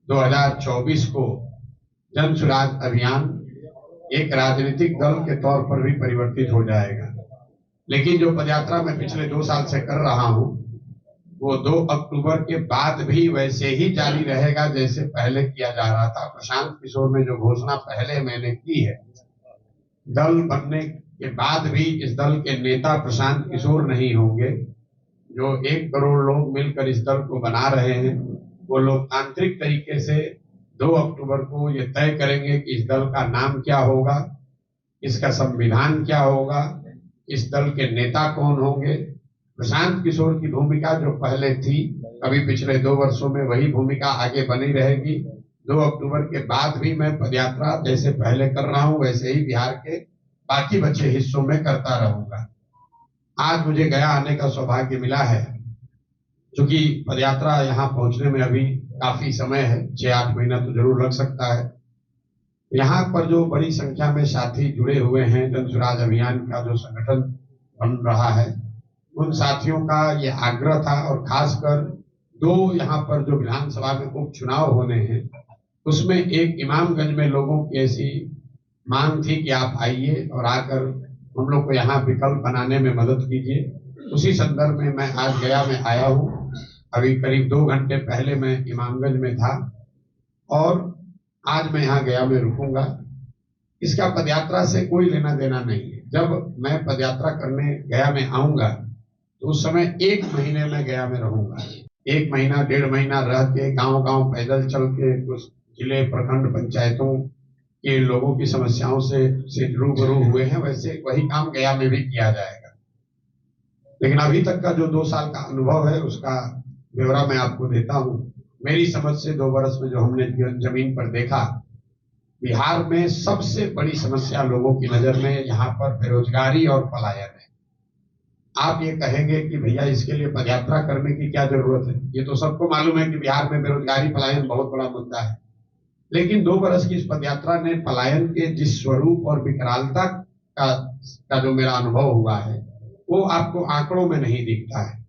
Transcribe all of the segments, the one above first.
2024 को जन सुराज अभियान एक राजनीतिक दल के तौर पर भी परिवर्तित हो जाएगा। लेकिन जो पदयात्रा मैं पिछले 2 साल से कर रहा हूं वो 2 अक्टूबर के बाद भी वैसे ही जारी रहेगा जैसे पहले किया जा रहा था। प्रशांत किशोर ने जो घोषणा पहले मैंने की है, दल बनने के बाद भी इस दल के नेता प्रशांत किशोर नहीं होंगे। जो 1 करोड़ लोग मिलकर इस दल को बना रहे हैं वो लोकतांत्रिक तरीके से 2 अक्टूबर को ये तय करेंगे कि इस दल का नाम क्या होगा, इसका संविधान क्या होगा, इस दल के नेता कौन होंगे। प्रशांत किशोर की भूमिका जो पहले थी, अभी पिछले 2 वर्षों में वही भूमिका आगे बनी रहेगी। 2 अक्टूबर के बाद भी मैं पदयात्रा जैसे पहले कर रहा हूं वैसे ही बिहार के बाकी बचे हिस्सों में करता रहूंगा। आज मुझे गया आने का सौभाग्य मिला है। चूंकि पदयात्रा यहाँ पहुंचने में अभी काफी समय है, 6-8 महीना तो जरूर लग सकता है। यहाँ पर जो बड़ी संख्या में साथी जुड़े हुए हैं, जन सुराज अभियान का जो संगठन बन रहा है, उन साथियों का ये आग्रह था और खासकर 2 यहाँ पर जो विधानसभा में उपचुनाव होने हैं उसमें एक इमामगंज में लोगों की ऐसी मांग थी कि आप आइए और आकर हम लोग को यहाँ विकल्प बनाने में मदद कीजिए। उसी संदर्भ में मैं आज गया में आया हूँ। अभी करीब 2 घंटे पहले मैं इमामगंज में था और आज मैं यहाँ गया में रुकूंगा। इसका पदयात्रा से कोई लेना देना नहीं है। जब मैं पदयात्रा करने गया में आऊंगा तो उस समय 1 महीने में गया में रहूंगा। 1 महीना 1.5 महीना रह के गांव-गांव पैदल चल के कुछ जिले प्रखंड पंचायतों के लोगों की समस्याओं से रूबरू हुए हैं, वैसे वही काम गया में भी किया जाएगा। लेकिन अभी तक का जो 2 साल का अनुभव है उसका ब्यौरा मैं आपको देता हूं। मेरी समझ से 2 वर्ष में जो हमने जमीन पर देखा, बिहार में सबसे बड़ी समस्या लोगों की नजर में यहाँ पर बेरोजगारी और पलायन है। आप ये कहेंगे कि भैया इसके लिए पदयात्रा करने की क्या जरूरत है? ये तो सबको मालूम है कि बिहार में बेरोजगारी पलायन बहुत बड़ा मुद्दा है। लेकिन 2 वर्ष की इस पदयात्रा ने पलायन के जिस स्वरूप और विकरालता का जो मेरा अनुभव हुआ है वो आपको आंकड़ों में नहीं दिखता है।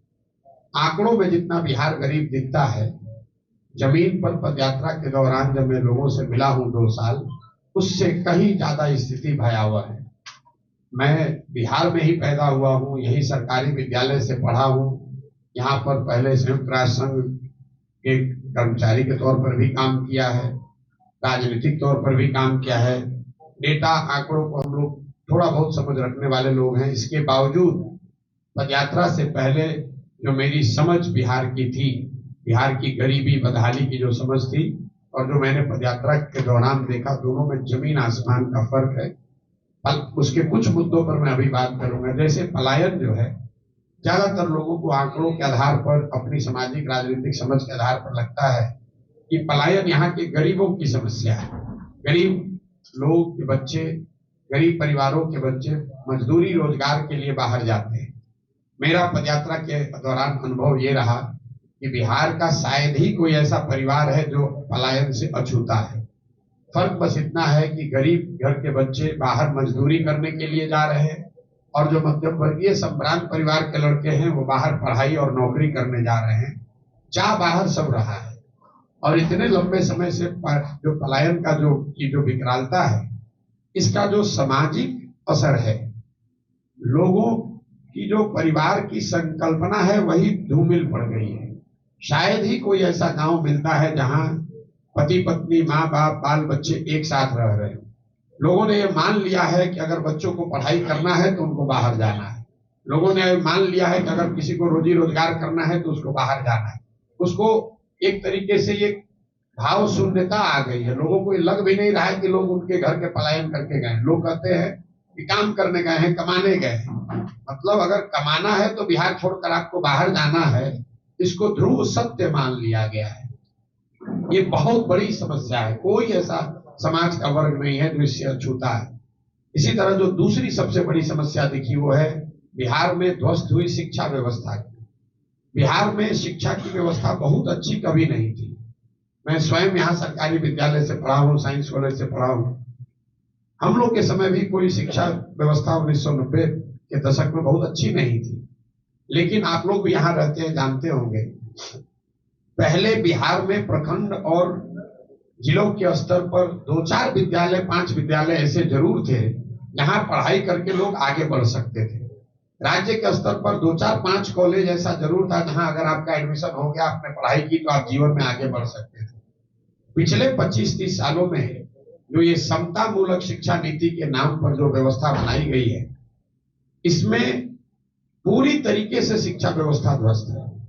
आंकड़ों में जितना बिहार गरीब दिखता है, जमीन पर पदयात्रा के दौरान जब मैं लोगों से मिला हूं 2 साल, उससे कहीं ज्यादा स्थिति भयावह है। मैं बिहार में ही पैदा हुआ हूं, यही सरकारी विद्यालय से पढ़ा हूं, यहाँ पर पहले संयुक्त राष्ट्र संघ के कर्मचारी के तौर पर भी काम किया है, राजनीतिक तौर पर भी काम किया है। डेटा आंकड़ों को हम लोग थोड़ा बहुत समझ रखने वाले लोग हैं। इसके बावजूद पदयात्रा से पहले जो मेरी समझ बिहार की थी, बिहार की गरीबी बदहाली की जो समझ थी और जो मैंने पदयात्रा के दौरान देखा, दोनों में जमीन आसमान का फर्क है। उसके कुछ मुद्दों पर मैं अभी बात करूंगा। जैसे पलायन जो है, ज्यादातर लोगों को आंकड़ों के आधार पर, अपनी सामाजिक राजनीतिक समझ के आधार पर लगता है कि पलायन यहाँ के गरीबों की समस्या है। गरीब लोग के बच्चे, गरीब परिवारों के बच्चे मजदूरी रोजगार के लिए बाहर जाते हैं। मेरा पदयात्रा के दौरान अनुभव ये रहा कि बिहार का शायद ही कोई ऐसा परिवार है जो पलायन से अछूता है। फर्क बस इतना है कि गरीब घर के बच्चे बाहर मजदूरी करने के लिए जा रहे हैं और जो मध्यम वर्गीय संभ्रांत परिवार के लड़के हैं वो बाहर पढ़ाई और नौकरी करने जा रहे हैं। जा बाहर सब रहा है। और इतने लंबे समय से जो पलायन का जो विकरालता है, इसका जो सामाजिक असर है, लोगों की जो परिवार की संकल्पना है वही धूमिल पड़ गई है। शायद ही कोई ऐसा गांव मिलता है जहां पति पत्नी, माँ बाप, बाल बच्चे एक साथ रह रहे हैं। लोगों ने ये मान लिया है कि अगर बच्चों को पढ़ाई करना है तो उनको बाहर जाना है। लोगों ने मान लिया है कि अगर किसी को रोजी रोजगार करना है तो उसको बाहर जाना है। उसको एक तरीके से ये भाव शून्यता आ गई है। लोगों को ये लग भी नहीं रहा है कि लोग उनके घर के पलायन करके गए। लोग कहते हैं कि काम करने गए हैं, कमाने गए हैं। मतलब अगर कमाना है तो बिहार छोड़कर आपको बाहर जाना है, इसको ध्रुव सत्य मान लिया गया है। ये बहुत बड़ी समस्या है। कोई ऐसा समाज का वर्ग नहीं है जो इससे अछूता है। इसी तरह जो दूसरी सबसे बड़ी समस्या दिखी वो है बिहार में ध्वस्त हुई शिक्षा व्यवस्था की। बिहार में शिक्षा की व्यवस्था बहुत अच्छी कभी नहीं थी। मैं स्वयं यहाँ सरकारी विद्यालय से पढ़ा हूँ, साइंस कॉलेज से पढ़ा हूँ। हम लोग के समय भी कोई शिक्षा व्यवस्था 1990 के दशक में बहुत अच्छी नहीं थी। लेकिन आप लोग भी यहाँ रहते हैं, जानते होंगे, पहले बिहार में प्रखंड और जिलों के स्तर पर 2-4 विद्यालय 5 विद्यालय ऐसे जरूर थे जहां पढ़ाई करके लोग आगे बढ़ सकते थे। राज्य के स्तर पर 2-4-5 कॉलेज ऐसा जरूर था जहां अगर आपका एडमिशन हो गया, आपने पढ़ाई की, तो आप जीवन में आगे बढ़ सकते थे। पिछले 25-30 सालों में जो ये समता मूलक शिक्षा नीति के नाम पर जो व्यवस्था बनाई गई है, इसमें पूरी तरीके से शिक्षा व्यवस्था ध्वस्त है।